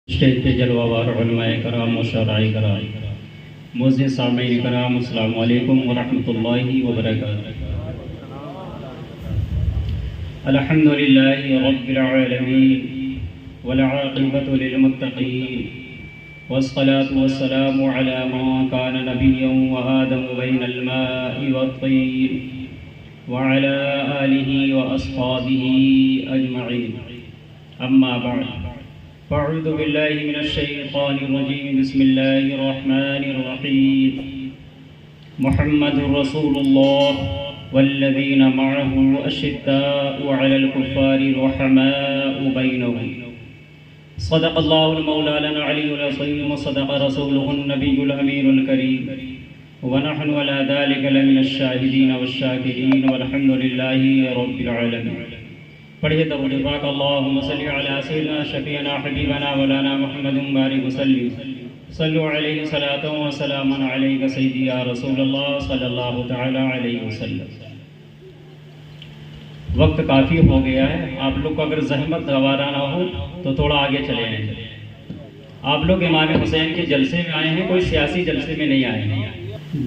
Stage پہ جلوہ وار علماء کرام و شرعاء کرام، معزز سامعین کرام، السلام علیکم ورحمۃ اللہ وبرکاتہ۔ الحمدللہ رب العالمین والعاقبۃ للمتقین والصلاة والسلام علی من کان نبیا وآدم بین الماء والطین وعلی آلہ واصحابہ اجمعین، اما بعد فاعوذ باللہ من الشیطان الرجیم، بسم اللہ الرحمن الرحیم۔ محمد رسول اللہ والذین معه اشداء علی الکفار رحماء بینہم، صدق اللہ المولا العلی العظیم وصدق رسولہ النبی الامین الکریم، ونحن على ذلك لمن الشاہدین والشاکرین والحمد للہ رب العالمین۔ پڑھیے درود پاک، اللہم صلی علی سیدنا شفیعنا حبیبنا مولانا محمد بارک وسلم، صلو علیہ صلاۃ و سلام علیک سیدی یا رسول اللہ صلی اللہ تعالی علیہ وسلم۔ وقت کافی ہو گیا ہے، آپ لوگ کو اگر زحمت گوارا نہ ہو تو تھوڑا آگے چلے آئیں۔ آپ لوگ امام حسین کے جلسے میں آئے ہیں، کوئی سیاسی جلسے میں نہیں آئے ہیں۔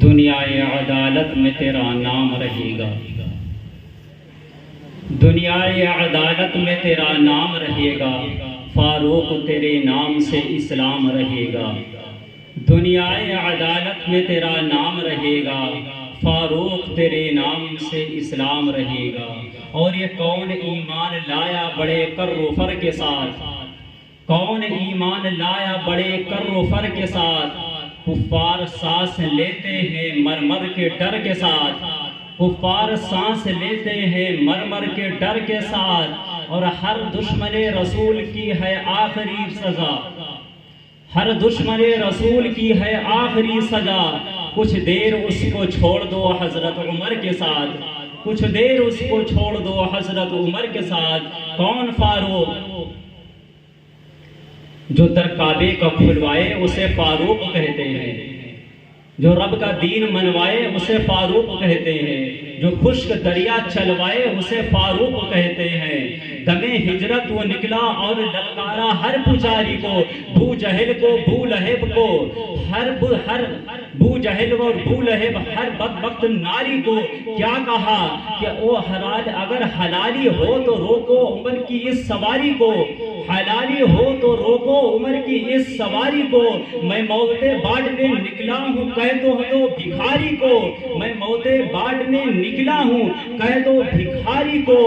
دنیا عدالت میں تیرا نام رہے گا، دنیا عدالت میں تیرا نام رہے گا، فاروق تیرے نام سے اسلام رہے گا۔ دنیا عدالت میں تیرا نام رہے گا، فاروق تیرے نام سے اسلام رہے گا۔ اور یہ کون ایمان لایا بڑے کر و فر کے ساتھ، کون ایمان لایا بڑے کر و فر کے ساتھ، کفار سانس لیتے ہیں مرمر کے ڈر کے ساتھ، کفار سانس لیتے ہیں مرمر کے ڈر کے ساتھ، اور ہر دشمن رسول کی ہے آخری سزا، ہر دشمن رسول کی ہے آخری سزا۔ کچھ دیر اس کو چھوڑ دو حضرت عمر کے ساتھ، کچھ دیر اس کو چھوڑ دو حضرت عمر کے ساتھ۔ کون فاروق؟ جو در کعبے کا کھلوائے اسے فاروق کہتے ہیں، جو رب کا دین منوائے اسے فاروق کہتے ہیں، جو خشک دریا چلوائے اسے فاروق کہتے ہیں۔ دمِ ہجرت وہ نکلا اور للکارا ہر پجاری کو، بو جہل کو، بو لہب کو، ہر بو جہل اور بو لہب ہر بدبخت ناری کو کیا کہا کہ او حلال، اگر حلالی ہو تو روکو عمر کی اس سواری کو، حلالی ہو تو روکو عمر کی اس سواری کو۔ میں موت بانٹنے نکلا ہوں کہہ دو بھکاری کو، میں موت بانٹنے نکلا ہوں کہہ دو بھکاری کو،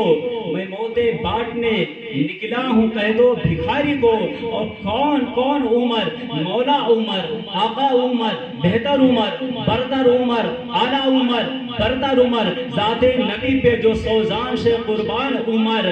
میں موت بانٹنے نکلا ہوں کہہ دو بھکاری کو۔ اور کون کون عمر؟ مولا عمر، آقا عمر، بہتر عمر، برتر عمر، اعلیٰ عمر، برتر عمر، ذات نبی پہ جو سو جان سے قربان عمر،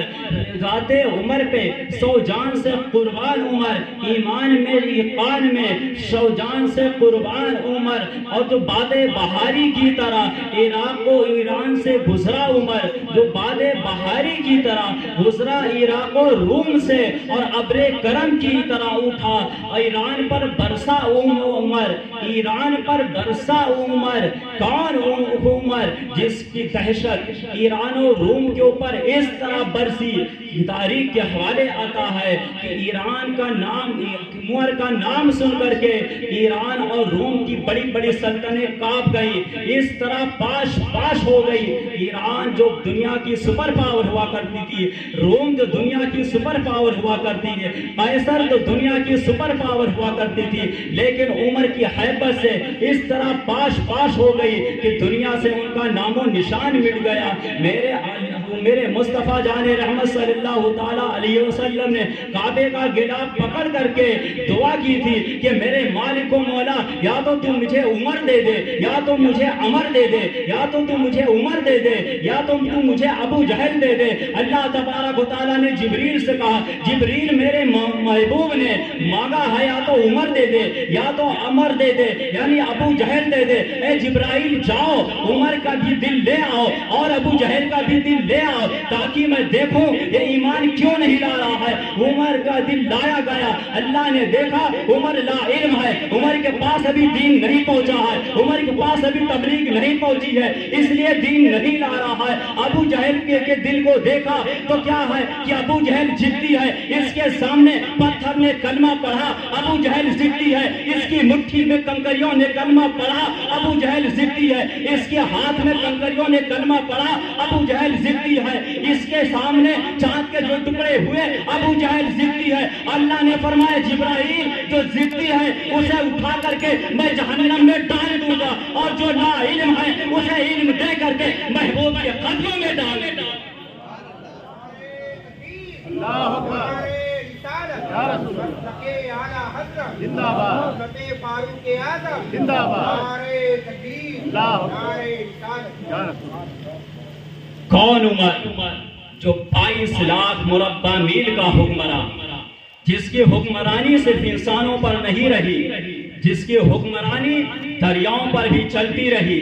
ذات عمر پہ سو جان سے قربان عمر، ایمان میں ایقان میں سو جان سے قربان عمر۔ اور جو باد بہاری کی طرح عراق و ایران سے گزرا عمر، جو باد بہاری کی طرح گزرا عراق و روم سے، اور ابر کرم کی طرح اٹھا ایران پر برسا عمر، ایران پر برسا عمر۔ کون عمر جس کی دہشت ایران و روم کے اوپر اس طرح برسی؟ تاریخ کے حوالے آتا ہے کہ ایران کا نام، عمر کا نام سن کر کے ایران اور روم کی بڑی بڑی سلطنتیں کانپ گئی، اس طرح پاش پاش ہو گئی۔ ایران جو دنیا کی سپر پاور ہوا کرتی تھی، روم جو دنیا کی سپر پاور ہوا کرتی تھی، قیصر جو دنیا کی سپر پاور ہوا کرتی تھی، لیکن عمر کی حیبت سے اس طرح پاش پاش ہو گئی کہ دنیا سے ان کا نام و نشان مٹ گیا۔ میرے مصطفیٰ جان رحمت صلی اللہ تعالیٰ علیہ وسلم نے کعبے کا گلا پکڑ کر کے دعا کی تھی کہ میرے مالک و مولا، یا تو تم مجھے عمر دے دے، یا تو مجھے عمر دے دے، یا تو تم مجھے عمر دے دے، یا تو تم مجھے ابو جہل دے دے۔ اللہ تبارک و تعالیٰ نے جبریل سے کہا، جبریل میرے محبوب نے مانگا ہے یا تو عمر دے دے یا تو عمر دے دے، یعنی ابو جہل دے دے۔ اے جبرائیل جاؤ، عمر کا بھی دل لے آؤ اور ابو جہل کا بھی دل لے آؤ، تاکہ میں دیکھوں یہ ایمان کیوں نہیں لا رہا ہے؟ عمر کا دل لایا گیا، اللہ نے دیکھا عمر لا علم ہے، عمر کے پاس ابھی دین نہیں پہنچا ہے، عمر کے پاس ابھی تبلیغ نہیں پہنچی ہے، اس لیے دین نہیں لا رہا ہے۔ ابو جہل کے دل کو دیکھا تو کیا ہے کہ ابو جہل ضدی ہے، اس کے سامنے پتھر نے کلمہ پڑھا، ابو جہل ضدی ہے، اس کی مٹھی میں کنکریوں نے کلمہ پڑھا، ابو جہل ضدی ہے، اس کے ہاتھ میں کنکریوں نے کلمہ پڑھا، ابو جہل ضدی ہے، اس کے سامنے چاند کے جو ٹکڑے ہوئے ابو جہل ضدی ہے۔ اللہ نے فرمایا جبرائیل جو ضدی ہے اسے اٹھا کر کے میں جہنم میں ڈال دوں گا، اور جو لا علم ہے اسے علم دے کر کے محبوب کے قدموں میں ڈال دوں گا۔ اللہ اکبر، یا رسول اللہ، زندہ باد، فاروق اعظم زندہ باد، اللہ اکبر، یا رسول اللہ۔ کون عمر جو 22 لاکھ مربع میل کا حکمراں، جس کی حکمرانی صرف انسانوں پر نہیں رہی، جس کی حکمرانی دریاؤں پر بھی چلتی رہی،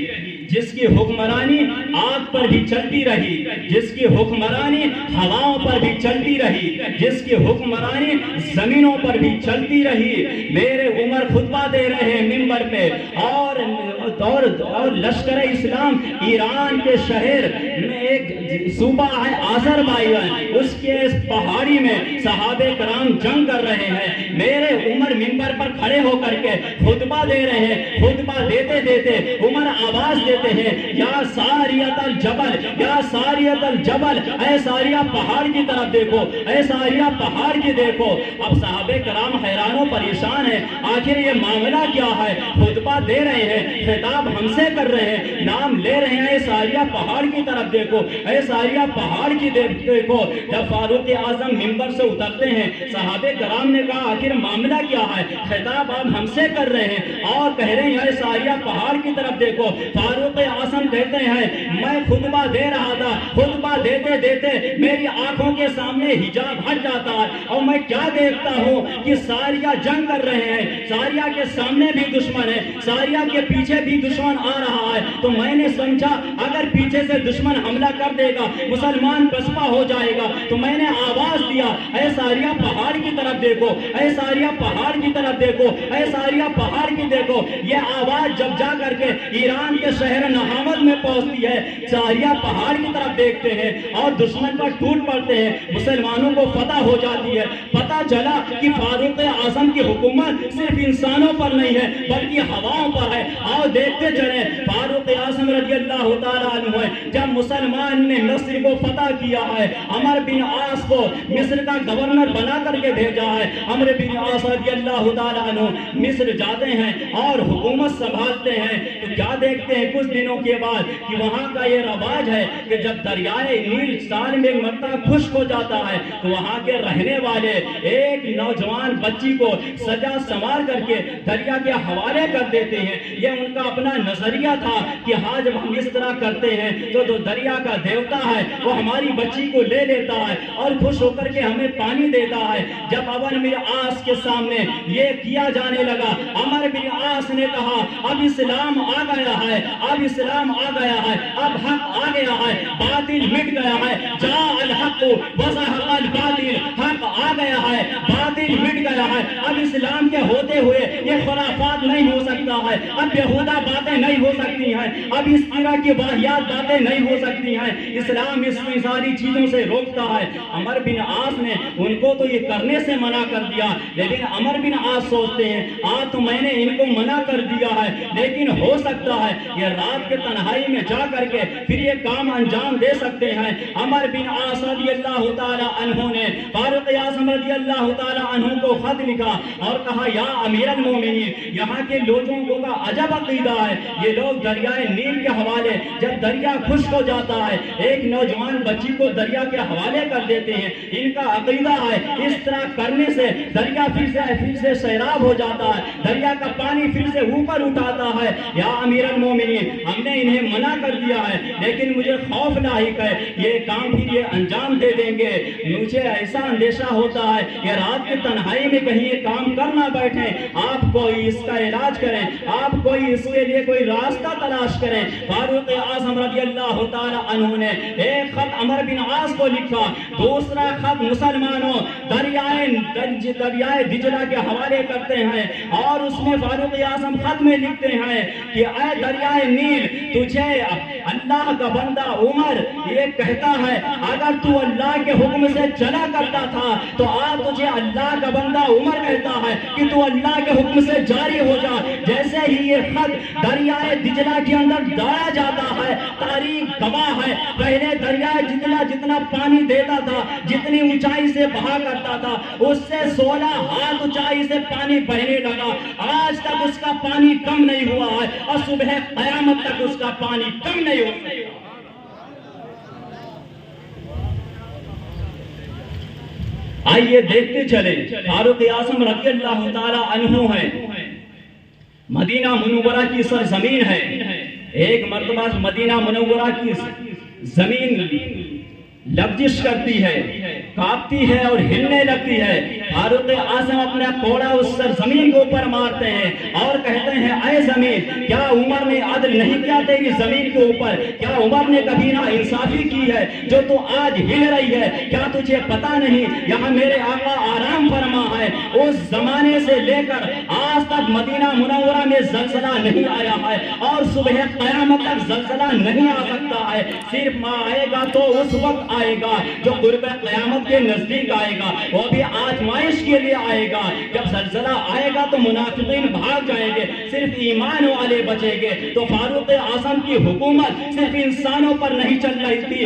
جس کی حکمرانی آگ پر بھی چلتی رہی، جس کی حکمرانی ہواؤں پر بھی چلتی رہی، جس کی حکمرانی زمینوں پر بھی چلتی رہی۔ میرے عمر خطبہ دے رہے ہیں منبر پہ، اور لشکر اسلام ایران کے شہر میں ایک صوبہ ہے آذربائیجان، اس کے اس پہاڑی میں صحابہ کرام جنگ کر رہے ہیں۔ میرے عمر منبر پر کھڑے ہو کر کے خطبہ دے رہے ہیں، خطبہ دیتے دیتے عمر آواز دیتے ہیں، یا ساریت الجبل، یا ساریت الجبل، اے ساریہ پہاڑ کی طرف دیکھو، اے ساریہ پہاڑ کی دیکھو۔ اب صحابہ کرام حیران و پریشان ہیں، آخر یہ معاملہ کیا ہے؟ خطبہ دے رہے ہیں، خطاب ہم سے کر رہے ہیں، نام لے رہے ہیں، اے ساریہ پہاڑ کی طرف دیکھو، اے ساریہ پہاڑ کی دیکھو۔ جب فاروق اعظم منبر سے اترتے ہیں، صحابہ کرام نے کہا آخر معاملہ کیا ہے؟ خطاب آپ ہم سے کر رہے ہیں اور کہہ رہے ہیں اے ساریہ پہاڑ کی طرف دیکھو۔ فاروق اعظم کہتے ہیں میں خطبہ دے رہا تھا، خطبہ دیتے دیتے میری آنکھوں کے سامنے حجاب ہٹ جاتا ہے، اور میں کیا دیکھتا ہوں کہ ساریہ جنگ کر رہے ہیں، ساریہ کے سامنے بھی دشمن ہے، ساریہ کے پیچھے بھی دشمن آ رہا ہے۔ تو میں نے سمجھا اگر پیچھے سے دشمن حملہ کر دے گا مسلمان پسپا ہو جائے گا، تو میں نے آواز دیا اے ساریہ پہاڑ کی طرف دیکھو، اے ساریہ پہاڑ کی طرف دیکھو، اے ساریہ پہاڑ کی دیکھو۔ یہ آواز جب جا کر کے ایران کے شہر نہاود میں پہنچتی ہے، ساریہ پہاڑ کی طرف دیکھتے ہیں اور دشمن پر ٹوٹ پڑتے ہیں، مسلمانوں کو فتح ہو جاتی ہے۔ پتہ چلا کہ فاروق اعظم کی حکومت صرف انسانوں پر نہیں ہے بلکہ ہواؤں پر ہے۔ آؤ دیکھتے چلیں، فاروق اعظم رضی اللہ تعالیٰ عنہ ہے، جب مسلمان نے مصر کو فتح کیا ہے، عمر بن عاص کو مصر کا گورنر بنا کر کے بھیجا ہے۔ عمر بن عاص رضی اللہ تعالیٰ عنہ مصر جاتے ہیں اور حکومت سنبھالتے ہیں، تو کیا دیکھتے ہیں کچھ دنوں کے بعد کہ وہاں کا یہ رواج ہے کہ جب دریائے نیل سال میں ایک مرتبہ خشک ہو جاتا ہے تو وہاں کے رہنے والے ایک نوجوان بچی کو سجا سنوار کر کے دریا کے حوالے کر دیتے ہیں۔ یہ ان کا اپنا نظریہ تھا کہ ہاں جب ہم اس طرح کرتے ہیں تو جو دریا کا دیوتا ہے وہ ہماری بچی کو لے لیتا ہے اور خوش ہو کر کے ہمیں پانی دیتا ہے۔ جب عمر بن عاص کے سامنے یہ کیا جانے لگا، عمر بن عاص نے کہا اب اسلام آ گیا ہے، اب اسلام آ گیا ہے، اب حق آ گیا ہے، باطل مٹ گیا ہے، جاء الحق وزهق الباطل، حق آ گیا ہے، باطل مٹ گیا ہے۔ اب اسلام کے ہوتے ہوئے یہ خرافات نہیں ہو سکتا ہے، اب بیہودہ باتیں نہیں ہو سکتی ہیں، اب اس طرح کی واہیات باتیں نہیں ہو سکتی ہیں، اسلام اس میں ساری چیزوں سے روکتا ہے۔ عمر بن عاص نے ان کو تو یہ کرنے سے منع کر دیا، لیکن عمر بن عاص سوچتے ہیں آج تو میں نے ان کو منع کر دیا ہے، لیکن ہو سکتا ہے یہ رات کے تنہائی میں جا کر کے پھر یہ کام انجام دے سکتے ہیں۔ عمر بن عاص رضی اللہ تعالیٰ عنہ نے فاروق اعظم رضی اللہ تعالیٰ عنہ کو خط لکھا اور کہا یا امیر المومنین، یہاں کے لوگوں کا عجب عقیدہ ہے، یہ لوگ دریائے نیل کے حوالے جب دریا خشک ہو جاتا ہے ایک نوجوان بچی کو دریا کے حوالے کر دیتے ہیں، ان کا عقیدہ ہے اس طرح کرنے سے دریا پھر سے سیراب ہو جاتا ہے، دریا کا پانی پھر سے اوپر اٹھاتا ہے۔ یا امیر المومنین، ہم نے انہیں منع کر دیا ہے لیکن مجھے خوف لاحق ہے یہ کام پھر یہ انجام دے دیں گے، مجھے ایسا اندیشہ ہوتا ہے کہ رات کی تنہائی میں کہیں یہ کام کرنا بیٹھیں آپ کوئی اس کا علاج کریں، آپ کوئی اس کے لیے کوئی راستہ تلاش کریں۔ فاروق اعظم رضی اللہ تعالی عنہ نے ایک خط عمر بن عاص کو لکھا، دوسرا خط مسلمانوں دریائے دجلہ کے حوالے کرتے ہیں، اور اس میں فاروق اعظم خط میں لکھتے ہیں کہ اے دریائے نیل، تجھے اللہ کا بندہ عمر یہ کہتا ہے اگر تو اللہ کے حکم سے چلا کرتا تھا تو آج تجھے اللہ کا بندہ عمر کہتا ہے کہ تو اللہ کے حکم سے جاری ہو جا۔ جیسے ہی یہ خط دریائے دجلہ کے اندر ڈالا جاتا ہے، تاریخ گواہ ہے پہلے دریائے دجلہ جتنا پانی دیتا تھا، جتنی اونچائی سے بہا کرتا تھا، اس سے 16 ہاتھ اونچائی سے پانی بہنے لگا۔ آج تک اس کا پانی کم نہیں ہوا ہے اور صبح قیامت تک اس کا پانی کم نہیں ہو سکتا۔ آئیے دیکھتے چلیں، فاروق اعظم رضی اللہ تعالی عنہ ہے، مدینہ منورہ کی سرزمین ہے۔ ایک مرتبہ مدینہ منورہ کی زمین لغزش کرتی ہے، کانپتی ہے اور ہلنے لگتی ہے۔ فاروق اعظم اپنا کوڑا اس سرزمین کے اوپر مارتے ہیں اور کہتے ہیں اے زمین، کیا عمر نے عدل نہیں کیا تیری زمین کے اوپر؟ کیا عمر نے کبھی نا انصافی کی ہے جو تو آج ہل رہی ہے؟ کیا تجھے پتا نہیں یہاں میرے آقا آرام فرما ہے؟ اس زمانے سے لے کر آج تک مدینہ منورہ میں زلزلہ نہیں آیا ہے اور صبح قیامت تک زلزلہ نہیں آ سکتا ہے۔ صرف آئے گا تو اس وقت آئے گا جو قرب قیامت کے نزدیک آئے گا، وہ بھی آزمائش کے لیے آئے گا۔ جب زلزلہ آئے گا تو منافقین بھاگ جائیں گے، صرف ایمان والے بچیں گے۔ تو فاروق اعظم کی حکومت صرف انسانوں پر نہیں چل رہی تھی،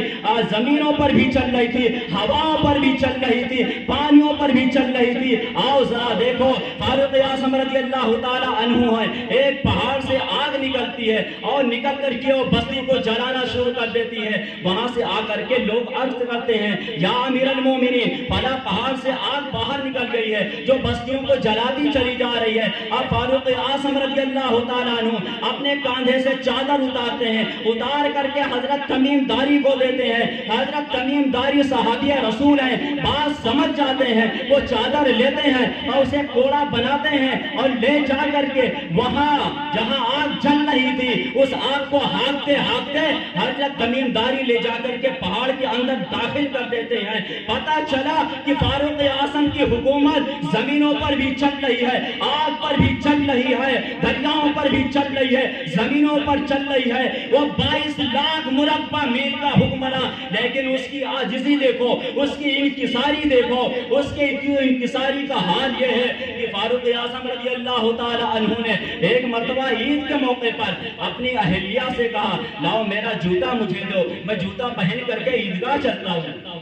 زمینوں پر بھی چل رہی تھی، ہواؤں پر بھی چل رہی تھی، پانیوں پر بھی چل رہی تھی۔ آؤ ذرا دیکھو، فاروق اعظم رضی اللہ تعالی عنہ ہے، ایک پہاڑ سے آگ نکلتی ہے اور نکل کر کے وہ بستی کو جلانا شروع کر دیتی ہے۔ وہاں سے آ کر کے لوگ عرض کرتے ہیں یا امیر المومنین، فلاں پہاڑ سے آگ باہر نکل گئی ہے جو بستیوں کو جلاتی چلی جا رہی ہے۔ اب فاروق اعظم رضی اللہ تعالیٰ عنہ اپنے کاندھے سے چادر اتارتے ہیں، اتار کر کے حضرت تمیم داری کو دیتے ہیں۔ حضرت تمیم داری صحابی رسول ہیں، بات سمجھ جاتے ہیں، وہ چادر لیتے ہیں اور اسے کوڑا بناتے ہیں اور لے جا کر کے وہاں جہاں آگ جل رہی تھی اس آگ کو ہانکتے ہانکتے حضرت تمیم داری لے جا کر کے پہاڑ کے اندر داخل کر دیتے ہیں۔ پتہ چلا کہ فاروق اعظم کی حکومت زمینوں پر بھی چل رہی ہے، آگ پر بھی چل رہی ہے، دریاؤں پر بھی چل رہی ہے، زمینوں پر چل رہی ہے۔ وہ 22 لاکھ مربع میل کا حکمراں، لیکن اس کی عاجزی دیکھو، اس کی انکساری دیکھو، اس کے انکساری کا حال یہ ہے کہ فاروق اعظم رضی اللہ تعالی عنہ نے ایک مرتبہ عید کے موقع پر اپنی اہلیہ سے کہا لاؤ میرا جوتا مجھے دو، میں جوتا پہن کر کے عیدگاہ چلتا ہوں،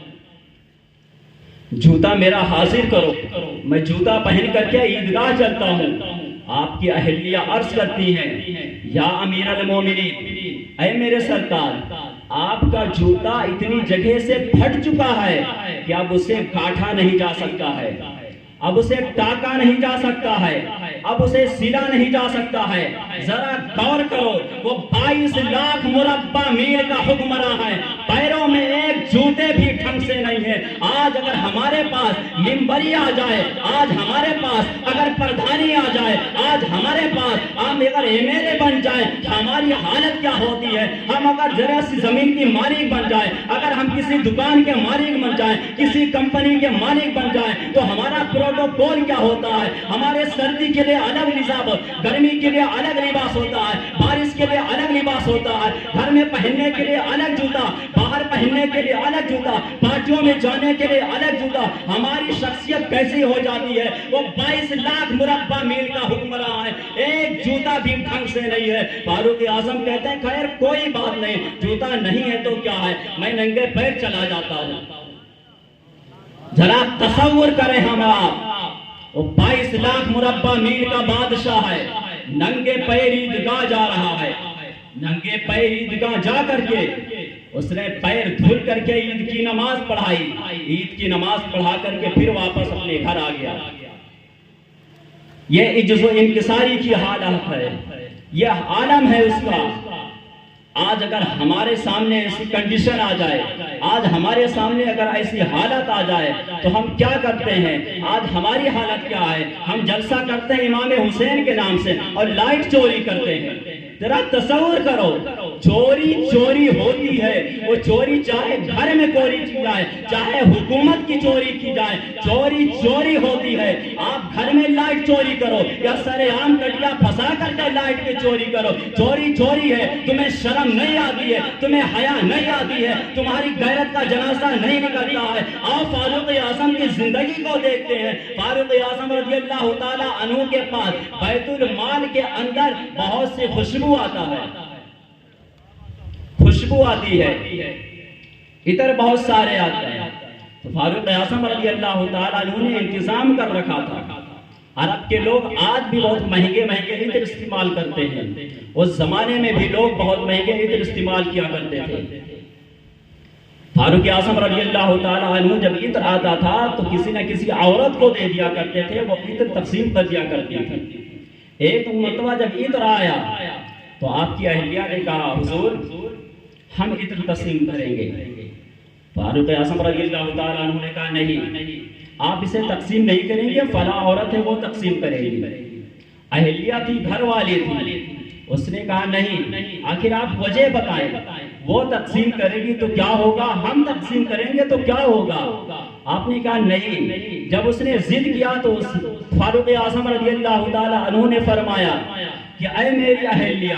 جوتا میرا حاضر کرو، میں جوتا پہن کر کے عیدگاہ چلتا ہوں۔ آپ کی اہلیہ عرض کرتی ہیں یا امیر المومنین، اے میرے سرکار، آپ کا جوتا اتنی جگہ سے پھٹ چکا ہے کہ اب اسے کاٹا نہیں جا سکتا ہے، اب اسے ٹاکا نہیں جا سکتا ہے، اب اسے سلا نہیں جا سکتا ہے۔ ذرا غور کرو، وہ 22 لاکھ مربع میل کا حکمراں ہے، پیروں میں ایک جوتے بھی ڈھنگ سے نہیں ہے۔ آج اگر ہمارے پاس منبری آ جائے، آج ہمارے پاس اگر پردھانی آ جائے، آج ہمارے پاس ہم اگر MLA بن جائیں، ہماری حالت کیا ہوتی ہے؟ ہم اگر ذرا سی زمین کی مالک بن جائیں، اگر ہم کسی دکان کے مالک بن جائیں، کسی کمپنی کے مالک بن جائیں تو ہمارا پروٹوکول کیا ہوتا ہے؟ ہمارے سردی کے لیے الگ نصاب، گرمی کے لیے الگ لباس ہوتا ہے، بارش کے لیے الگ لباس ہوتا ہے، گھر میں پہننے کے لیے الگ جوتا، باہر پہننے کے لیے الگ جوتا، پارٹیوں میں جانے کے لیے الگ جوتا۔ ہماری شخصیت کیسی ہو جاتی ہے؟ وہ 22 لاکھ مربع میل کا حکمراں ہے، ایک جوتا بھی ڈھنگ سے نہیں ہے۔ فاروق اعظم کہتے ہیں خیر کوئی بات نہیں، جوتا نہیں ہے تو کیا ہے، میں ننگے پیر چلا جاتا ہوں۔ ذرا تصور کریں ہم آپ، وہ 22 لاکھ مربع میل کا بادشاہ ہے، ننگے پیر عیدگاہ جا رہا ہے، ننگے پیر عیدگاہ جا کر کے اس نے پیر دھل کر کے عید کی نماز پڑھائی، عید کی نماز پڑھا کر کے پھر واپس اپنے گھر آ گیا۔ یہ عجز و انکساری کی حالت ہے، یہ عالم ہے اس کا۔ آج اگر ہمارے سامنے ایسی کنڈیشن آ جائے، آج ہمارے سامنے اگر ایسی حالت آ جائے تو ہم کیا کرتے ہیں؟ آج ہماری حالت کیا ہے؟ ہم جلسہ کرتے ہیں امام حسین کے نام سے اور لائٹ چوری کرتے ہیں۔ ذرا تصور کرو، چوری چوری ہوتی ہے، وہ چوری چاہے گھر میں چوری کی جائے، چاہے حکومت کی چوری کی جائے، چوری چوری ہوتی ہے۔ آپ گھر میں لائٹ چوری کرو یا سر عام کٹیا پھنسا کر کے لائٹ کی چوری کرو، چوری چوری ہے۔ تمہیں شرم نہیں آتی ہے، تمہیں حیا نہیں آتی ہے، تمہاری غیرت کا جنازہ نہیں نکلتا ہے۔ آؤ فاروق اعظم کی زندگی کو دیکھتے ہیں۔ فاروق اعظم رضی اللہ تعالیٰ عنہ کے پاس بیت المال کے اندر بہت سی خوشبو آتا ہے، خوشبو آتی ہے، ادھر بہت سارے آتے ہیں۔ تو فاروق اعظم رضی اللہ تعالیٰ عنہ نے انتظام کر رکھا تھا۔ عرب کے لوگ آج بھی بہت مہنگے مہنگے عطر استعمال کرتے ہیں، اس زمانے میں بھی لوگ بہت مہنگے عطر استعمال کیا کرتے تھے۔ فاروق اعظم رضی اللہ تعالیٰ عنہ جب عطر آتا تھا تو کسی نہ کسی عورت کو دے دیا کرتے تھے، وہ عطر تقسیم کر دیا کرتی تھی۔ ایک مرتبہ جب عطر آیا تو آپ کی اہلیہ نے کہا حضور ہم عطر تقسیم کریں گے۔ فاروق اعظم رضی اللہ تعالیٰ عنہ نے کہا نہیں، آپ اسے تقسیم نہیں کریں گے، فلاں عورت ہے وہ تقسیم کرے گی۔ اہلیہ تھی، گھر والی تھی، اس نے کہا نہیں، آخر آپ وجہ بتائیں، وہ تقسیم کرے گی تو کیا ہوگا، ہم تقسیم کریں گے تو کیا ہوگا؟ آپ نے کہا نہیں۔ جب اس نے ضد کیا تو فاروق اعظم رضی اللہ تعالیٰ عنہ نے فرمایا کہ اے میری اہلیہ،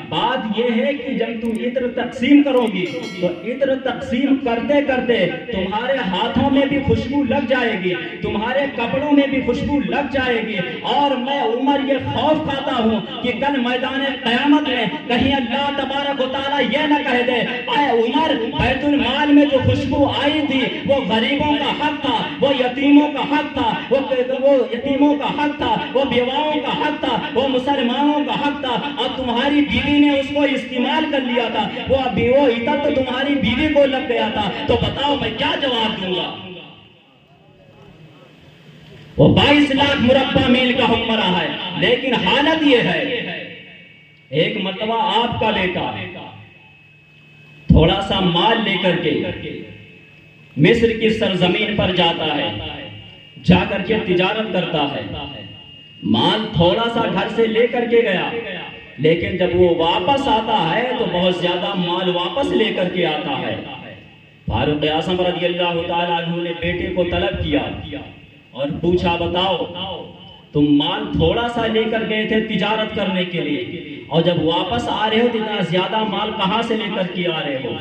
بات یہ ہے کہ جب تم عطر تقسیم کرو گی تو عطر تقسیم کرتے کرتے تمہارے ہاتھوں میں بھی خوشبو لگ جائے گی، تمہارے کپڑوں میں بھی خوشبو لگ جائے گی، اور میں عمر یہ خوف کھاتا ہوں کہ کل میدان قیامت میں کہیں اللہ تبارک و تعالیٰ یہ نہ کہہ دے اے عمر بیت المال میں جو خوشبو آئی تھی وہ غریبوں کا حق تھا، وہ یتیموں کا حق تھا، وہ یتیموں کا حق تھا، وہ بیواؤں کا حق تھا، وہ مسلمانوں کا حق تھا، اور تمہاری بیوی نے اس کو استعمال کر لیا تھا، وہ عطر تو تمہاری بیوی کو لگ گیا تھا، تو بتاؤ میں کیا جواب دوں گا؟ وہ 22 لاکھ مربع میل کا حکمراں ہے، لیکن حالت یہ ہے۔ ایک مرتبہ آپ کا بیٹا تھوڑا سا مال لے کر کے مصر کی سرزمین پر جاتا ہے، جا کر کے تجارت کرتا ہے، مال تھوڑا سا گھر سے لے کر کے گیا، لیکن جب وہ واپس آتا ہے تو بہت زیادہ مال واپس لے کر کے آتا ہے۔ فاروق اعظم رضی اللہ تعالیٰ عنہ نے بیٹے کو طلب کیا اور پوچھا بتاؤ تم مال تھوڑا سا لے کر گئے تھے تجارت کرنے کے لیے، اور جب واپس آ رہے ہو تو اتنا زیادہ مال کہاں سے لے کر کے آ رہے ہو؟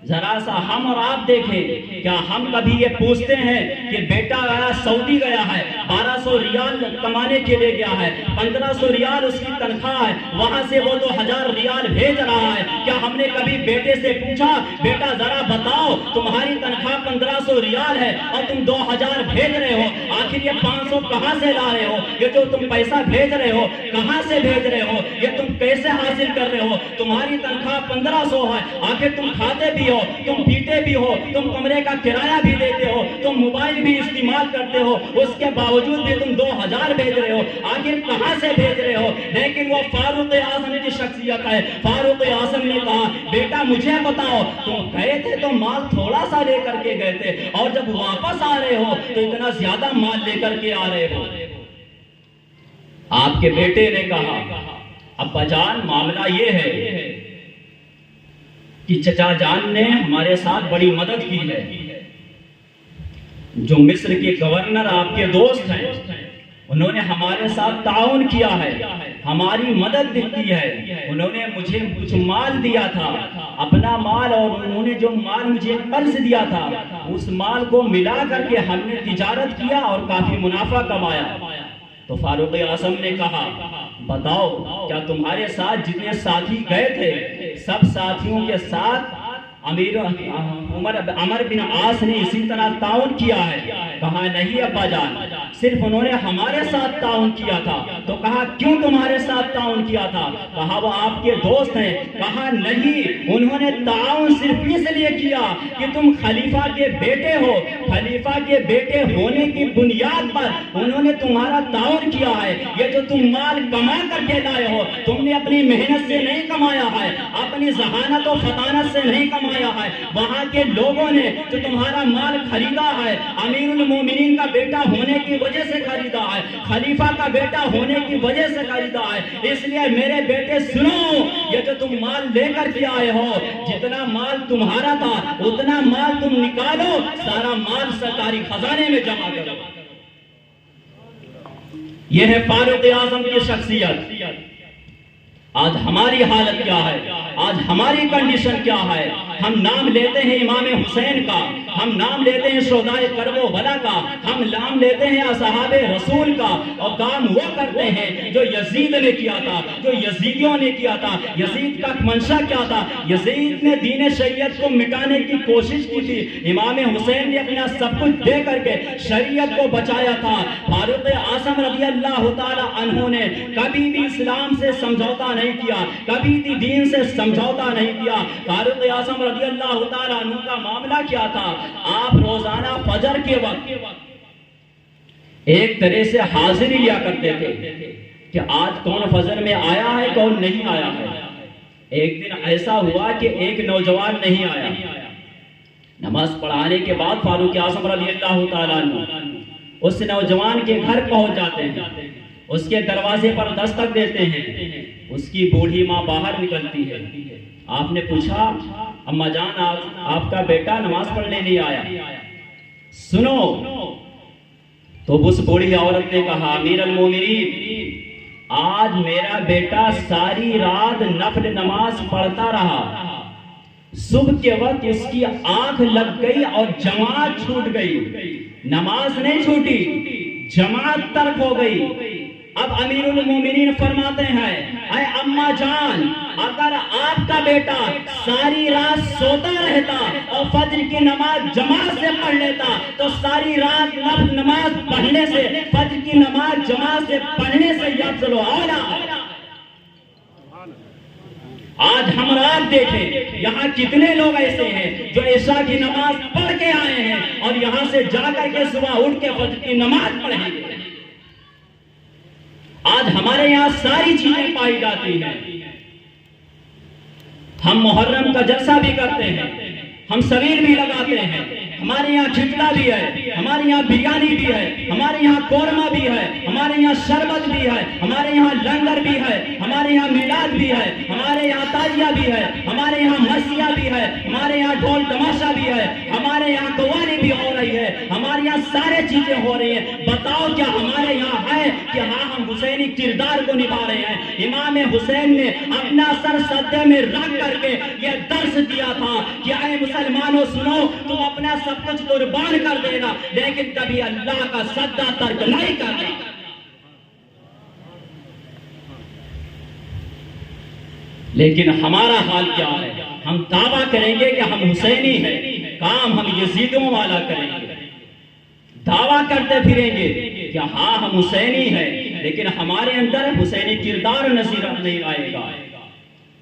ذرا سا ہم اور آپ دیکھیں، کیا ہم کبھی یہ پوچھتے ہیں کہ بیٹا آیا سعودی گیا ہے، 1200 ریال کمانے کے لیے گیا ہے، 1500 ریال اس کی تنخواہ ہے، وہاں سے وہ 2000 ریال بھیج رہا ہے، کیا ہم نے کبھی بیٹے سے پوچھا بیٹا ذرا بتاؤ تمہاری تنخواہ 1500 ریال ہے اور تم 2000 بھیج رہے ہو، آخر یہ 500 کہاں سے لا رہے ہو؟ یہ جو تم پیسہ بھیج رہے ہو کہاں سے بھیج رہے ہو؟ یہ تم کیسے حاصل کر رہے ہو؟ تمہاری تنخواہ 1500 ہے، آخر تم کھاتے بھی ہو، تم پیتے بھی ہو، تم کمرے کا کرایہ بھی دیتے ہو، تم موبائل بھی استعمال کرتے ہو، اس کے باوجود بھی تم 2000 بھیج رہے ہو، آخر کہاں سے بھیج رہے ہو؟ لیکن وہ فاروق اعظم کی شخصیت ہے۔ فاروق اعظم نے کہا بیٹا مجھے بتاؤ تم گئے تھے تو مال تھوڑا سا لے کر کے گئے تھے، اور جب واپس آ رہے ہو تو اتنا زیادہ مال لے کر کے آ رہے ہو۔ آپ کے بیٹے نے کہا ابا جان معاملہ یہ ہے کہ چچا جان نے ہمارے ساتھ بڑی مدد کی ہے، جو مصر کے گورنر آپ کے دوست ہیں انہوں نے ہمارے ساتھ تعاون کیا ہے، ہماری مدد کی ہے، انہوں نے مجھے کچھ مال دیا تھا اپنا مال، اور انہوں نے جو مال مجھے قرض دیا تھا اس مال کو ملا کر کے ہم نے تجارت کیا اور کافی منافع کمایا۔ تو فاروق اعظم نے کہا بتاؤ کیا تمہارے ساتھ جتنے ساتھی گئے تھے سب ساتھیوں کے ساتھ عمر بن عاص نے اسی طرح تعاون کیا ہے؟ کہا نہیں ابا جان، صرف انہوں نے ہمارے ساتھ تعاون کیا تھا، تو کہا کیوں تمہارے ساتھ تعاون کیا تھا؟ کہا وہ آپ کے دوست ہیں۔ کہا نہیں، انہوں نے تعاون صرف اس لیے کیا کہ تم خلیفہ کے بیٹے ہو، خلیفہ کے بیٹے ہونے کی بنیاد پر انہوں نے تمہارا تعاون کیا ہے۔ یہ جو تم مال کما کر کے لائے ہو، تم نے اپنی محنت سے نہیں کمایا ہے، اپنی ذہانت و فطانت سے نہیں کمایا ہے، وہاں کے لوگوں نے جو تمہارا مال خریدا ہے امیر المومنین کا بیٹا ہونے کی وجہ سے خریدا ہے، خلیفہ کا بیٹا ہونے کی وجہ سے خریدا ہے۔ اس لیے میرے بیٹے سنو، یہ جو تم مال لے کر کے آئے ہو، جتنا مال تمہارا تھا اتنا مال تم نکالو، سارا مال سرکاری خزانے میں جمع کرو۔ یہ ہے فاروق اعظم کی شخصیت۔ آج ہماری حالت کیا ہے؟ آج ہماری کنڈیشن کیا ہے؟ ہم نام لیتے ہیں امام حسین کا، ہم نام لیتے ہیں شہدائے کرب و بلا کا، ہم نام لیتے ہیں اصحاب رسول کا، اور کام وہ کرتے ہیں جو یزید نے کیا تھا، جو یزیدیوں نے کیا تھا۔ یزید کا منشا کیا تھا؟ یزید نے دین شریعت کو مٹانے کی کوشش کی تھی، امام حسین نے اپنا سب کچھ دے کر کے شریعت کو بچایا تھا۔ فاروق اعظم رضی اللہ تعالی عنہ نے کبھی بھی اسلام سے سمجھوتا نہیں کیا، کبھی بھی دین سے سمجھوتا نہیں کیا۔ فاروق اعظم رضی اللہ تعالی عنہ کا معاملہ کیا تھا؟ آپ روزانہ فجر کے وقت ایک طرح سے حاضری لیا کرتے تھے کہ آج کون فجر میں آیا ہے، کون نہیں آیا ہے۔ ایک دن ایسا ہوا کہ ایک نوجوان نہیں آیا۔ نماز پڑھانے کے بعد فاروق اعظم رضی اللہ تعالیٰ عنہ اس نوجوان کے گھر پہنچ جاتے ہیں، اس کے دروازے پر دستک دیتے ہیں۔ اس کی بوڑھی ماں باہر نکلتی ہے۔ آپ نے پوچھا اماں جان آپ کا بیٹا نماز پڑھنے نہیں آیا، سنو۔ تو اس بوڑھی عورت نے کہا امیر المومنین، آج میرا بیٹا ساری رات نفل نماز پڑھتا رہا، صبح کے وقت اس کی آنکھ لگ گئی اور جماعت چھوٹ گئی۔ نماز نہیں چھوٹی، جماعت ترک ہو گئی۔ اب امیر المومنین فرماتے ہیں اے اماں جان، اگر آپ کا بیٹا ساری رات سوتا رہتا اور فجر کی نماز جماعت سے پڑھ لیتا تو ساری رات نفل نماز پڑھنے سے، فجر کی نماز جماعت سے پڑھنے سے افضل و اعلیٰ۔ آج ہم رات دیکھیں یہاں کتنے لوگ ایسے ہیں جو عشاء کی نماز پڑھ کے آئے ہیں اور یہاں سے جا کر کے صبح اٹھ کے فجر کی نماز پڑھیں گے۔ آج ہمارے یہاں ساری چیزیں پائی جاتی ہیں۔ ہم محرم کا جلسہ بھی کرتے ہیں، ہم سویر بھی لگاتے ہیں، ہمارے یہاں کھچڑا بھی ہے، ہمارے یہاں بریانی بھی ہے، ہمارے یہاں قورمہ بھی ہے، ہمارے یہاں شربت بھی ہے، ہمارے یہاں لنگر بھی ہے، ہمارے یہاں میلاد بھی ہے، ہمارے یہاں تعزیہ بھی ہے، ہمارے یہاں مرثیہ بھی ہے، ہمارے یہاں ڈھول تماشا بھی ہے، ہمارے یہاں قوالی بھی ہو رہی ہے، ہمارے یہاں سارے چیزیں ہو رہی ہیں۔ بتاؤ کیا ہمارے یہاں ہے کہ ہاں ہم حسینی کردار کو نبھا رہے ہیں؟ امام حسین نے اپنا سر سجدے میں رکھ کر کے یہ درس دیا تھا کہ اے مسلمانوں سنو، تم اپنا سب کچھ قربان کر دینا لیکن کبھی اللہ کا سجدہ ترک نہیں کرنا۔ لیکن ہمارا حال کیا ہے؟ ہم دعویٰ کریں گے کہ ہم حسینی ہیں، کام ہم یزیدوں والا کریں گے، دعویٰ کرتے پھریں گے کہ ہاں ہم حسینی ہیں، لیکن ہمارے اندر حسینی کردار نظر نہیں آئے گا۔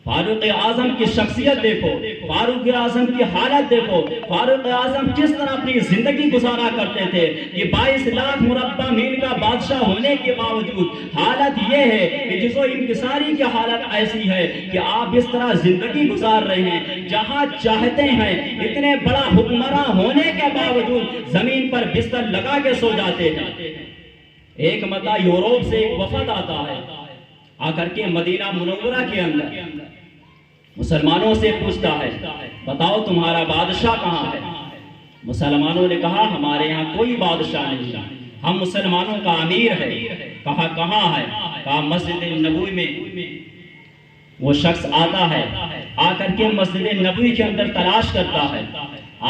فاروق اعظم کی شخصیت دیکھو، فاروق اعظم کی حالت دیکھو، فاروق اعظم کس طرح اپنی زندگی گزارا کرتے تھے۔ یہ 22 لاکھ مربع میل کا بادشاہ ہونے کے باوجود حالت یہ ہے کہ جس و انکساری کی حالت ایسی ہے کہ آپ اس طرح زندگی گزار رہے ہیں، جہاں چاہتے ہیں اتنے بڑا حکمراں ہونے کے باوجود زمین پر بستر لگا کے سو جاتے ہیں۔ ایک مرتبہ یورپ سے ایک وفد آتا ہے، آ کر کے مدینہ منورہ کے اندر مسلمانوں سے پوچھتا ہے بتاؤ تمہارا بادشاہ کہاں ہے؟ مسلمانوں نے کہا ہمارے یہاں کوئی بادشاہ نہیں، ہم مسلمانوں کا امیر ہے۔ کہا کہاں ہے؟ کہا مسجد نبوی میں۔ وہ شخص آتا ہے، آ کر کے مسجد نبوی کے اندر تلاش کرتا ہے،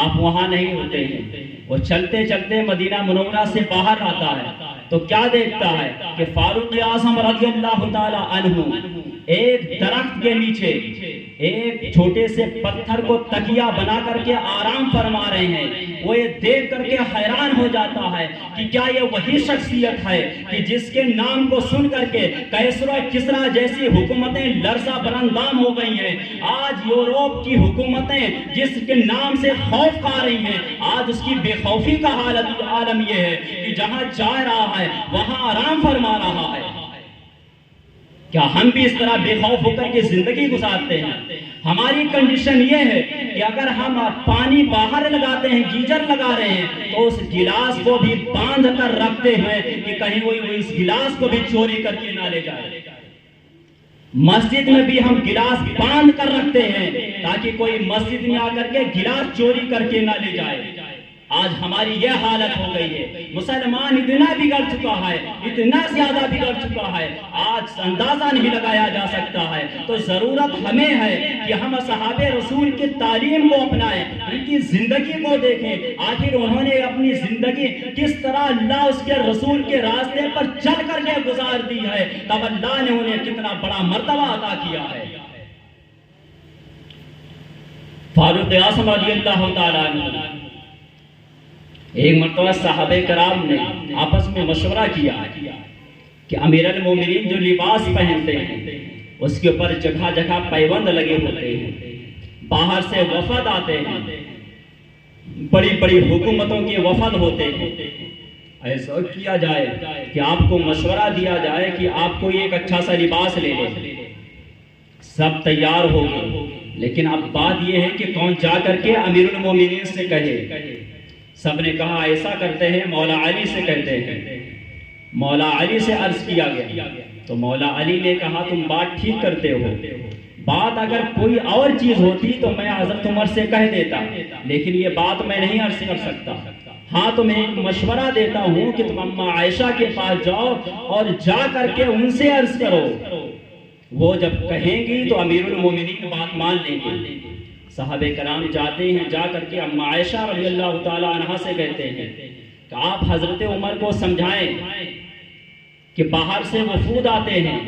آپ وہاں نہیں ہوتے ہیں۔ وہ چلتے چلتے مدینہ منورہ سے باہر آتا ہے تو کیا دیکھتا ہے کہ فاروق اعظم رضی اللہ تعالی عنہ ایک درخت کے نیچے ایک چھوٹے سے پتھر کو تکیہ بنا کر کے آرام فرما رہے ہیں، وہ یہ دیکھ کر کے حیران ہو جاتا ہے کہ کیا یہ وہی شخصیت ہے کہ جس کے نام کو سن کر کے کیسر و کسریٰ جیسی حکومتیں لرزہ برندام ہو گئی ہیں۔ آج یورپ کی حکومتیں جس کے نام سے خوف کھا رہی ہیں، آج اس کی بے خوفی کا عالم یہ ہے کہ جہاں جا رہا ہے وہاں آرام فرما رہا ہے۔ کیا ہم بھی اس طرح بے خوف ہو کر کے زندگی گزارتے ہیں؟ ہماری کنڈیشن یہ ہے کہ اگر ہم پانی باہر لگاتے ہیں، گیزر لگا رہے ہیں، تو اس گلاس کو بھی باندھ کر رکھتے ہیں کہ کہیں وہ اس گلاس کو بھی چوری کر کے نہ لے جائے۔ مسجد میں بھی ہم گلاس باندھ کر رکھتے ہیں تاکہ کوئی مسجد میں آ کر کے گلاس چوری کر کے نہ لے جائے۔ آج ہماری یہ حالت ہو گئی ہے، مسلمان اتنا بگڑ چکا ہے، اتنا زیادہ بگڑ چکا ہے، آج اندازہ نہیں لگایا جا سکتا ہے۔ تو ضرورت ہمیں ہے کہ ہم اصحاب رسول کی تعلیم کو اپنائیں، ان کی زندگی کو دیکھیں، آخر انہوں نے اپنی زندگی کس طرح اللہ اس کے رسول کے راستے پر چل کر کے گزار دی ہے، تب اللہ نے انہیں کتنا بڑا مرتبہ عطا کیا ہے۔ فاروق اعظم رضی اللہ تعالیٰ عنہ، ایک مرتبہ صحابہ کرام نے آپس میں مشورہ کیا کہ امیر المومنین جو لباس پہنتے ہیں اس کے اوپر جگہ جگہ پیوند لگے ہوتے ہیں، باہر سے وفد آتے ہیں، بڑی بڑی حکومتوں کے وفد ہوتے ہیں، ایسا کیا جائے کہ آپ کو مشورہ دیا جائے کہ آپ کو ایک اچھا سا لباس لے لے۔ سب تیار ہو گئے، لیکن اب بات یہ ہے کہ کون جا کر کے امیر المومنین سے کہے۔ سب نے کہا ایسا کرتے ہیں، مولا علی سے کہتے ہیں۔ مولا علی سے عرض کیا گیا تو مولا علی نے کہا تم بات ٹھیک کرتے ہو، بات اگر کوئی اور چیز ہوتی تو میں حضرت عمر سے کہہ دیتا، لیکن یہ بات میں نہیں عرض کر سکتا۔ ہاں تو میں ایک مشورہ دیتا ہوں کہ تم اماں عائشہ کے پاس جاؤ اور جا کر کے ان سے عرض کرو، وہ جب کہیں گی تو امیر المومنین بات مان لیں گے۔ صحابہ کرام جاتے ہیں، جا کر کے اماں عائشہ رضی اللہ تعالیٰ عنہا سے کہتے ہیں کہ آپ حضرت عمر کو سمجھائیں کہ باہر سے وفود آتے ہیں،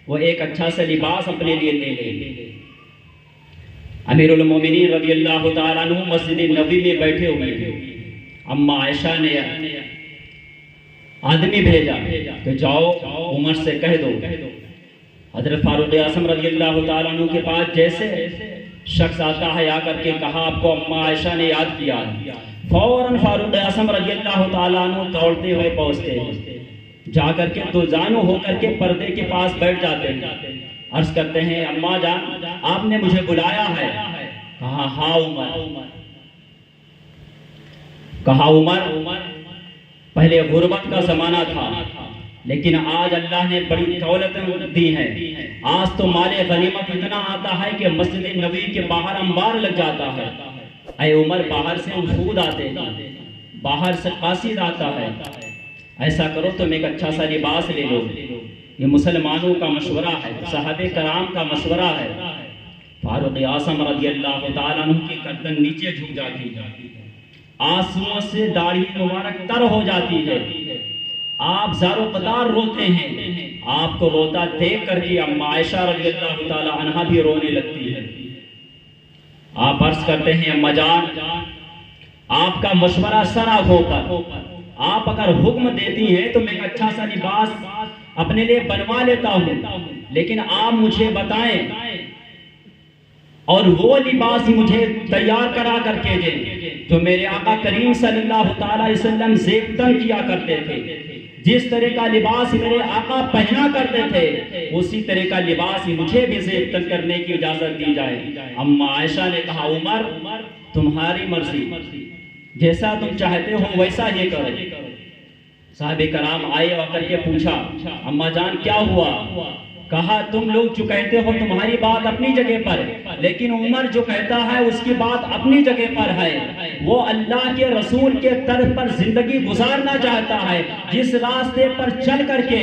وہ ایک اچھا سا لباس اپنے لیے لے لیں۔ امیر المومنین رضی اللہ تعالیٰ عنہ مسجد نبوی میں بیٹھے ہوئے ہیں، اماں عائشہ نے آدمی بھیجا کہ جاؤ عمر سے کہہ دو۔ حضرت فاروق اعظم رضی اللہ تعالیٰ عنہ کے پاس جیسے شخص آتا ہے، آ کر کے کہا آپ کو اماں عائشہ نے یاد کیا، فوراً فاروق اعظم رضی اللہ تعالیٰ عنہ دوڑتے ہوئے پہنچتے ہیں، جا کر کے دو زانو ہو کر کے پردے کے پاس بیٹھ جاتے ہیں، عرض کرتے ہیں اماں جان آپ نے مجھے بلایا ہے؟ کہا ہاں عمر۔ کہا عمر پہلے غربت کا زمانہ تھا، لیکن آج اللہ نے بڑی دولتیں دی ہیں، آج تو مال غنیمت اتنا آتا ہے کہ مسجد نبوی کے باہر انبار لگ جاتا ہے۔ اے عمر باہر سے وفود آتے ہیں، باہر سے قاصد آتا ہے، ایسا کرو تم ایک اچھا سا لباس لے لو۔ یہ مسلمانوں کا مشورہ ہے، صحابہ کرام کا مشورہ ہے۔ فاروق اعظم رضی اللہ تعالیٰ عنہ کی گردن نیچے جھک جاتی ہے، آنسوؤں سے داڑھی مبارک تر ہو جاتی ہے، آپ زارو قطار روتے ہیں۔ آپ کو روتا دیکھ کر کے اماں عائشہ رضی اللہ تعالی عنہا بھی رونے لگتی ہے۔ آپ عرض کرتے ہیں اماں جان آپ کا مشورہ سرا ہو کر آپ اگر حکم دیتی ہیں تو میں ایک اچھا سا لباس اپنے لیے بنوا لیتا ہوں، لیکن آپ مجھے بتائیں اور وہ لباس مجھے تیار کرا کر کے دیں جو میرے آقا کریم صلی اللہ تعالی علیہ وسلم زیب تن کیا کرتے تھے۔ جس طرح کا لباس میرے آقا پہنا کرتے تھے اسی طرح کا لباس مجھے بھی زیب تن کرنے کی اجازت دی جائے۔ اماں عائشہ نے کہا عمر تمہاری مرضی، جیسا تم چاہتے ہو ویسا یہ کرو۔ صحابہ کرام آئے اور کر کے پوچھا اماں جان کیا ہوا؟ کہا تم لوگ جو کہتے ہو تمہاری بات اپنی جگہ پر ہے، لیکن عمر جو کہتا ہے اس کی بات اپنی جگہ پر ہے۔ وہ اللہ کے رسول کے طرف پر زندگی گزارنا چاہتا ہے، جس راستے پر چل کر کے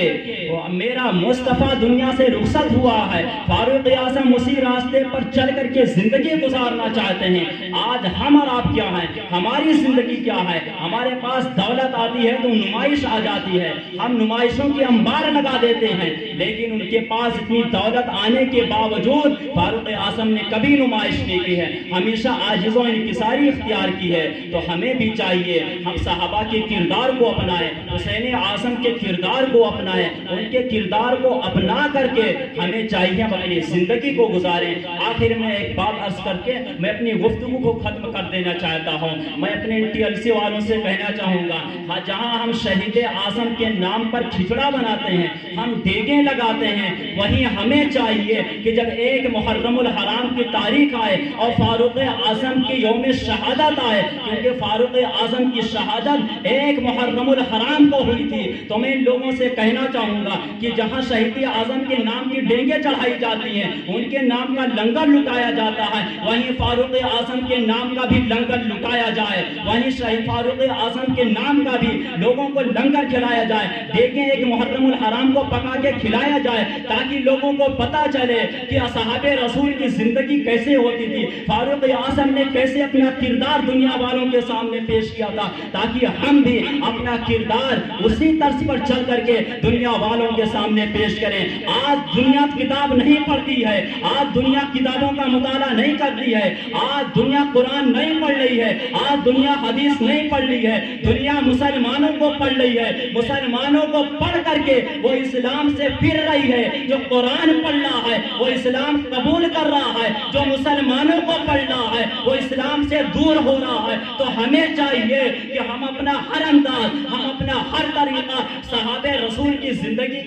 میرا مصطفیٰ دنیا سے رخصت ہوا ہے، فاروق اعظم اسی راستے پر چل کر کے زندگی گزارنا چاہتے ہیں۔ آج ہم اور آپ کیا ہیں؟ ہماری زندگی کیا ہے؟ ہمارے پاس دولت آتی ہے تو نمائش آ جاتی ہے، ہم نمائشوں کے انبار لگا دیتے ہیں، لیکن ان کے پاس پاس اتنی دولت آنے کے باوجود فاروق اعظم نے کبھی نمائش نہیں کی ہے، ہمیشہ عاجز و انکساری اختیار کی ہے۔ تو ہمیں بھی چاہیے ہم صحابہ کے کردار کو اپنائیں، حسین اعظم کے کردار کو اپنائیں، ان کے کردار کو اپنا کر کے ہمیں چاہیے ہم اپنی زندگی کو گزاریں۔ آخر میں ایک بات عرض کر کے میں اپنی گفتگو کو ختم کر دینا چاہتا ہوں۔ میں اپنے TLC والوں سے کہنا چاہوں گا، جہاں ہم شہید اعظم کے نام پر کھچڑا بناتے ہیں، ہم دیگیں لگاتے ہیں، وہیں ہمیں چاہیے کہ جب ایک محرم الحرام کی تاریخ آئے اور فاروق اعظم کی یوم شہادت آئے، کیونکہ فاروق اعظم کی شہادت ایک محرم الحرام کو ہوئی تھی، تو میں ان لوگوں سے کہنا چاہوں گا کہ جہاں شہید اعظم کے نام کی ڈینگیں چڑھائی جاتی ہیں، ان کے نام کا لنگر لٹایا جاتا ہے، وہیں فاروق اعظم کے نام کا بھی لنگر لٹایا جائے، وہیں شہید فاروق اعظم کے نام کا بھی لوگوں کو لنگر کھلایا جائے، دیکھیں ایک محرم الحرام کو پکا کے کھلایا جائے تاکہ لوگوں کو پتا چلے کہ اصحاب رسول کی زندگی کیسے ہوتی تھی، فاروق اعظم نے کیسے اپنا کردار دنیا والوں کے سامنے پیش کیا تھا، تاکہ ہم بھی اپنا کردار اسی طرز پر چل کر کے دنیا والوں کے سامنے پیش کریں۔ آج دنیا کتاب نہیں پڑھتی ہے، آج دنیا کتابوں کا مطالعہ نہیں کرتی ہے، آج دنیا قرآن نہیں پڑھ رہی ہے، آج دنیا حدیث نہیں پڑھ رہی ہے، دنیا مسلمانوں کو پڑھ رہی ہے، مسلمانوں کو پڑھ کر کے وہ اسلام سے پھر رہی ہے۔ جو قرآن پڑھ رہا ہے وہ اسلام قبول کر رہا ہے، جو مسلمانوں کو پڑھ رہا ہے وہ اسلام سے دور ہو رہا ہے۔ تو ہمیں چاہیے کہ ہم اپنا ہر انداز، ہم اپنا ہر طریقہ صحابہ رسول کی زندگی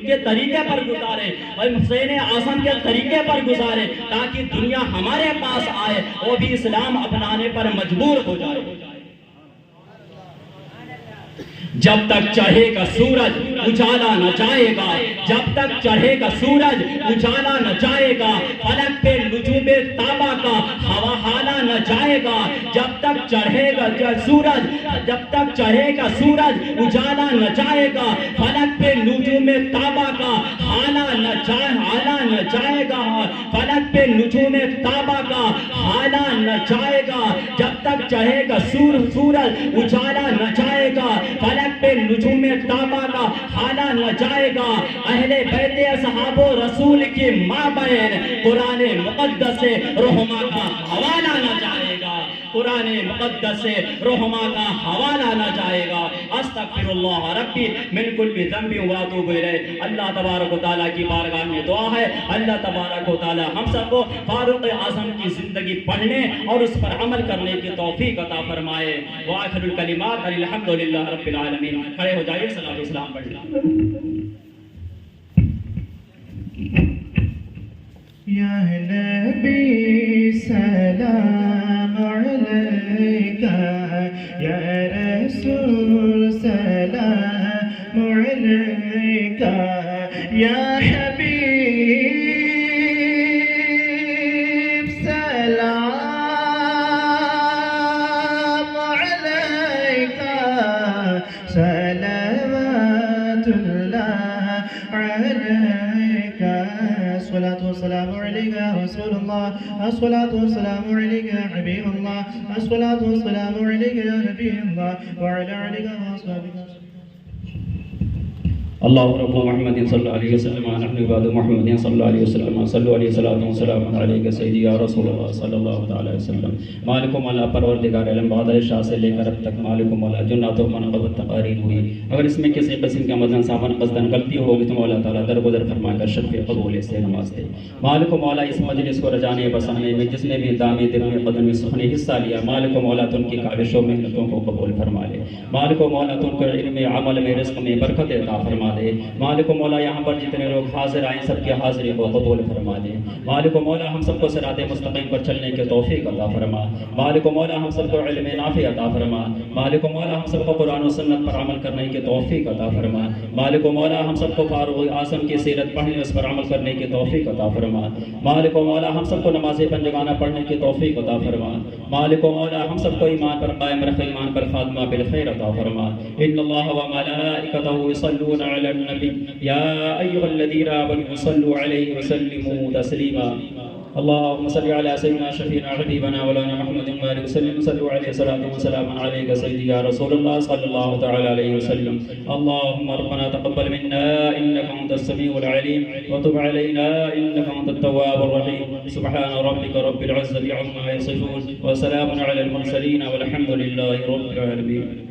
کے طریقے پر گزاریں اور حسین اعظم کے طریقے پر گزاریں، تاکہ دنیا ہمارے پاس آئے وہ بھی اسلام اپنانے پر مجبور ہو جائے۔ جب تک چڑھے گا سورج اجالا نہ جائے گا، جب تک چڑھے گا سورج اجالا نہ جائے گا، فلک پہ نجوم تابا کا ہوا حالا نہ جائے گا، جب تک چڑھے گا سورج، جب تک چڑھے گا سورج اجالا نہ جائے گا، فلک پہ نجوم تابا کا حالا نہ جائے گا، فلک پہ نجوم تابا کا حالا نہ جائے گا، جب تک چڑھے گا سورج اجالا نہ جائے گا، فلک پہ نجوم تابا کا حالا نہ جائے گا۔ اہل بیت اصحاب و رسول کی مابین قرآن مقدس سے رحمہ کا حوالہ نہ جائے گا، قرآن مقدس سے رحمہ کا حوالہ نہ جائے گا۔ استغفر اللہ ربی من کل ذنب واتوب الیہ۔ اللہ تبارک و تعالیٰ کی بارگاہ میں دعا ہے، اللہ تبارک و تعالیٰ ہم سب کو فاروق اعظم کی زندگی پڑھنے اور اس پر عمل کرنے کی توفیق عطا فرمائے۔ وآخر الکلمات الحمدللہ رب العالمین۔ کھڑے ہو جائیے، صلاۃ و سلام پڑھ لیں۔ یا نبی سلام علیکہ، یا رسول سلام علیکہ، یا حبیب سلام علیکہ، صلوات اللہ علیکہ، الصلاة والسلام عليك يا رسول الله، الصلاة والسلام عليك يا حبيب الله، الصلاة والسلام عليك يا نبي الله، وعلى آلك وأصحابك. اللہ رب محمد صلی اللہ علیہ وسلم نحن عباد محمد صلی اللہ علیہ وسلم صلو علیہ وسلم علیہ سیدی یا رسول اللہ صلی اللہ علیہ وسلم۔ مالک و مولا پروردگار عالم بہادر شاہ سے لے کر اب تک مالک و مولا جنات و منقبت تقاریر ہوئی، اگر اس میں کسی قسم کا مدن سامن قصدن غلطی ہوگی تو مولا تعالیٰ درگزر فرما کر شرف قبول سے نواز دے۔ مالک و مولا اس مجلس کو رجانے بسانے میں جس نے بھی دامی دل میں قدم میں سخن حصہ لیا، مالک و مولا تو ان کی کاوشوں محنتوں کو قبول فرما لے۔ مالک و مولا تو ان کو علم عمل میں رزق میں برکت عطا فرما دے۔ مالک و مولا یہاں پر جتنے لوگ حاضر آئیں سب کی حاضری کو قبول فرما دے۔ مالک و مولا ہم سب کو صراط مستقیم پر چلنے کے توفیق عطا فرما۔ مالک و مولا ہم سب کو علم نافع عطا فرما۔ مالک و مولا ہم سب کو قرآن و سنت پر عمل کرنے کے توفیق عطا فرما۔ مالک و مولا ہم سب کو فاروق اعظم کی سیرت پڑھنے اس پر عمل کرنے کی توفیق عطا فرما۔ مالک و مولا ہم سب کو نماز پنجگانہ پڑھنے کی توفیق عطا فرما۔ مالک و مولا ہم سب کو ایمان پر قائم رکھ، ایمان پر خاتمہ بالخیر عطا فرما۔ ان اللہ و ملائکتہ یصلون علی النبی یا ایھا الذین آمنوا صلوا علیہ وسلموا تسلیما۔ اللهم صل على سيدنا شفينا حبيبنا مولانا محمد وآله وسلم صلوا عليه صلاة وسلام عليك سيدي يا رسول الله صلى الله تعالى عليه وسلم. اللهم ربنا تقبل منا إنك أنت السميع العليم وتب علينا إنك أنت التواب الرحيم. سبحان ربك رب العزة عما يصفون وسلام على المرسلين والحمد لله رب العالمين.